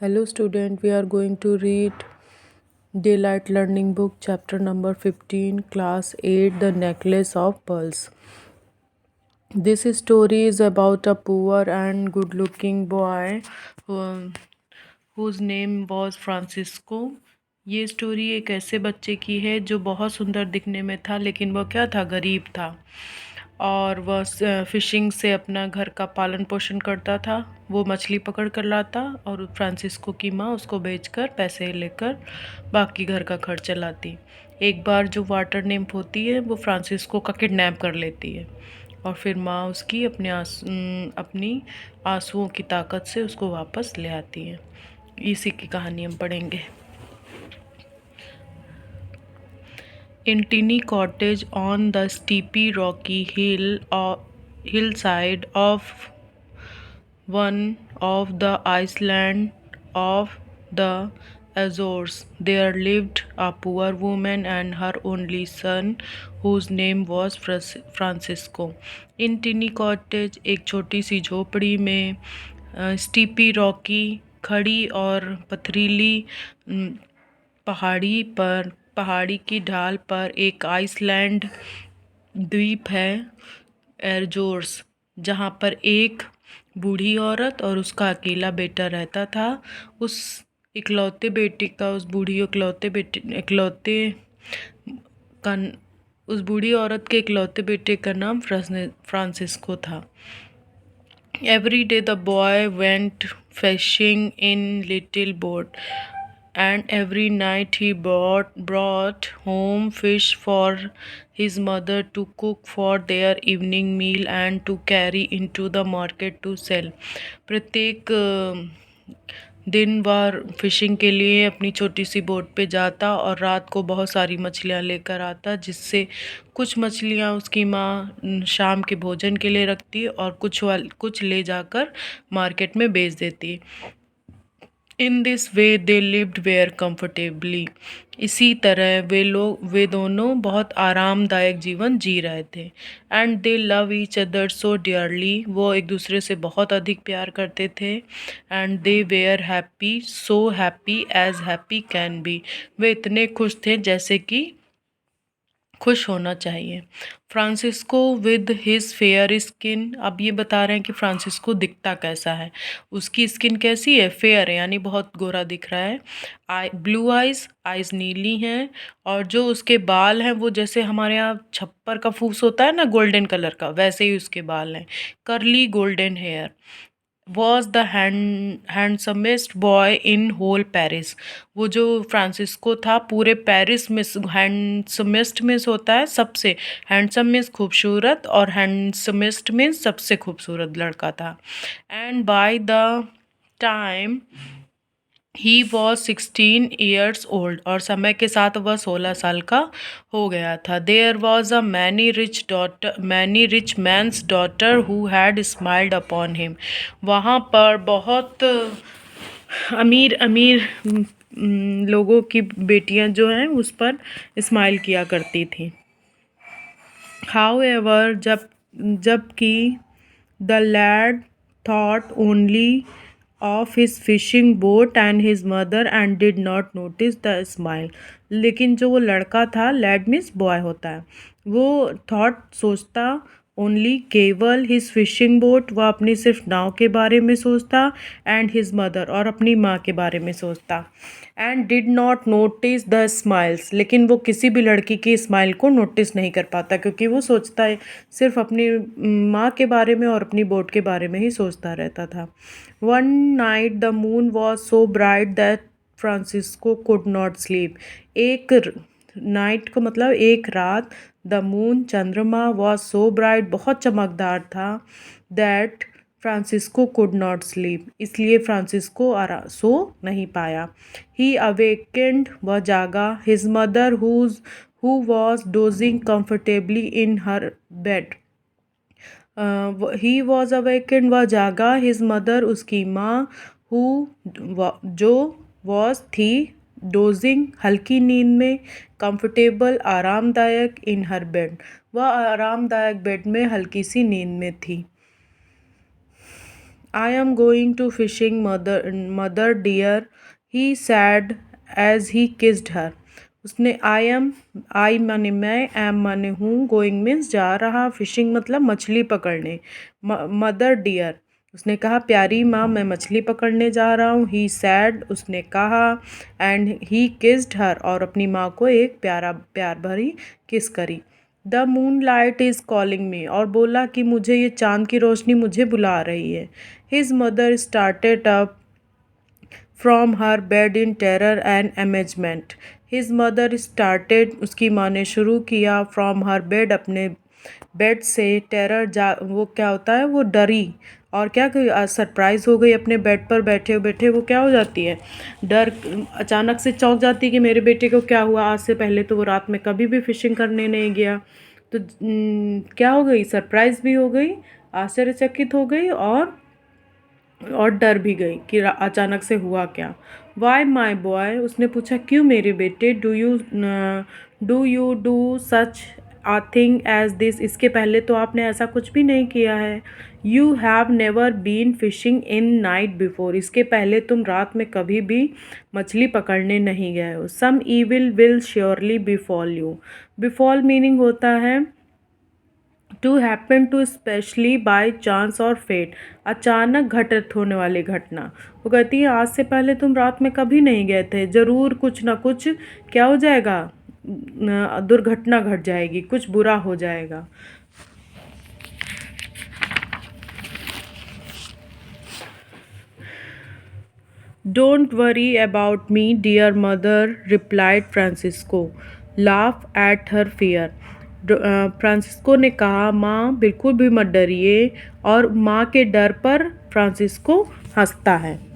Hello student, we are going to read Daylight Learning Book chapter number 15 class 8 The Necklace of Pearls. This story is about a poor and good looking boy whose name was Francisco. ये story एक ऐसे बच्चे की है जो बहुत सुंदर दिखने में था, लेकिन वह क्या था, गरीब था। और वह फिशिंग से अपना घर का पालन पोषण करता था। वो मछली पकड़ कर लाता और फ्रांसिस्को की माँ उसको बेचकर पैसे लेकर बाकी घर का खर्च चलाती। एक बार जो वाटर निम्फ होती है वो फ्रांसिस्को का किडनैप कर लेती है और फिर माँ उसकी अपनी आंसुओं की ताकत से उसको वापस ले आती है। इसी की कहानी हम पढ़ेंगे। In tiny cottage on the steepy rocky hillside of one of the islands of the Azores, there lived a poor woman and her only son, whose name was Francisco. In tiny cottage, एक छोटी सी झोपड़ी में स्टीपी Rocky खड़ी और पथरीली पहाड़ी की ढाल पर एक आइसलैंड द्वीप है, एरजोर्स, जहाँ पर एक बूढ़ी औरत और उसका अकेला बेटा रहता था। उस इकलौते बेटे का उस बूढ़ी बूढ़ी औरत के इकलौते बेटे का नाम फ्रांसिस्को था। Every day the boy went fishing in little boat, and every night he brought home fish for his mother to cook for their evening meal and to carry into the market to sell. प्रत्येक दिन वह fishing के लिए अपनी छोटी सी boat पे जाता और रात को बहुत सारी मछलियाँ लेकर आता, जिससे कुछ मछलियाँ उसकी माँ शाम के भोजन के लिए रखती और कुछ ले जाकर मार्केट में बेच देती। In this way they lived were comfortably. इसी तरह वे दोनों बहुत आरामदायक जीवन जी रहे थे। And they love each other so dearly. वो एक दूसरे से बहुत अधिक प्यार करते थे। And they were happy, so happy as happy can be. वे इतने खुश थे जैसे कि खुश होना चाहिए। Francisco with his fair skin. अब ये बता रहे हैं कि फ्रांसिस्को दिखता कैसा है। उसकी स्किन कैसी है? फेयर है, यानी बहुत गोरा दिख रहा है। ब्लू आइज़ नीली हैं, और जो उसके बाल हैं वो जैसे हमारे यहाँ छप्पर का फूस होता है ना, गोल्डन कलर का, वैसे ही उसके बाल हैं। Curly golden hair. Was the handsomest boy in whole Paris. वो जो फ्रांसिस्को था पूरे पेरिस में हैंडसमेस्ट में होता है सबसे, हैंडसम में खूबसूरत, और हैंडसमेस्ट में सबसे खूबसूरत लड़का था। And by the time he was 16 years old. और समय के साथ वह 16 साल का हो गया था। There was a many rich man's daughter who had smiled upon him. वहाँ पर बहुत अमीर अमीर लोगों की बेटियां जो हैं उस पर स्माइल किया करती थी। हाउएवर, जबकि the lad thought only of his fishing boat and his mother and did not notice the smile। लेकिन जो वो लड़का था, लैड मीन्स बॉय होता है, वो सोचता ओनली, केवल, हिज फिशिंग बोट, वह अपनी सिर्फ नाव के बारे में सोचता, एंड हिज मदर, और अपनी माँ के बारे में सोचता। And did not notice the smiles. लेकिन वो किसी भी लड़की की स्माइल को नोटिस नहीं कर पाता, क्योंकि वो सोचता है सिर्फ अपनी माँ के बारे में और अपनी बोट के बारे में ही सोचता रहता था। One night the moon was so bright that Francisco could not sleep. एक नाइट को मतलब एक रात, द मून, चंद्रमा, वॉज सो ब्राइट, बहुत चमकदार था, that Francisco could not sleep, इसलिए फ्रांसिस्को सो नहीं पाया। ही अवेकेंड, वह जागा। His mother who was dosing comfortably in her bed. He was awakened, वह जागा। हिज मदर, उसकी माँ, जो वॉज थी, डोजिंग, हल्की नींद में, कंफर्टेबल, आरामदायक, इन हर बेड, वह आरामदायक बेड में हल्की सी नींद में थी। I am going to fishing, mother dear, he said as he kissed her. उसने आई माने मैं, एम माने हूँ, गोइंग मीन्स जा रहा, फिशिंग मतलब मछली पकड़ने, मदर डियर उसने कहा प्यारी माँ मैं मछली पकड़ने जा रहा हूँ, ही सैड उसने कहा, एंड ही किस्ड हर और अपनी माँ को एक प्यार भरी किस करी। The moon light is calling me और बोला कि मुझे ये चांद की रोशनी मुझे बुला रही है। His mother started up from her bed in terror and amazement. His mother started उसकी माँ ने शुरू किया, फ्रॉम हर बेड अपने बेड से, टेरर जा वो क्या होता है वो डरी, और क्या सरप्राइज हो गई अपने बेड पर बैठे बैठे वो क्या हो जाती है डर, अचानक से चौंक जाती है कि मेरे बेटे को क्या हुआ, आज से पहले तो वो रात में कभी भी फिशिंग करने नहीं गया। तो क्या हो गई, सरप्राइज भी हो गई, आश्चर्यचकित हो गई और डर भी गई कि अचानक से हुआ क्या। वाई माई बॉय उसने पूछा क्यों मेरे बेटे, do you do such a thing as this इसके पहले तो आपने ऐसा कुछ भी नहीं किया है। You have never been fishing in night before इसके पहले तुम रात में कभी भी मछली पकड़ने नहीं गए हो। Some evil will surely befall you, befall meaning होता है to happen to, specially by chance और फेट, अचानक घटित होने वाली घटना। वो कहती है आज से पहले तुम रात में कभी नहीं गए थे, ज़रूर कुछ ना कुछ क्या हो जाएगा, दुर्घटना घट जाएगी, कुछ बुरा हो जाएगा। Don't worry about me dear mother replied Francisco, laugh at her fear. Francisco ने कहा माँ बिल्कुल भी मत डरिए, और माँ के डर पर फ्रांसिस्को हंसता है।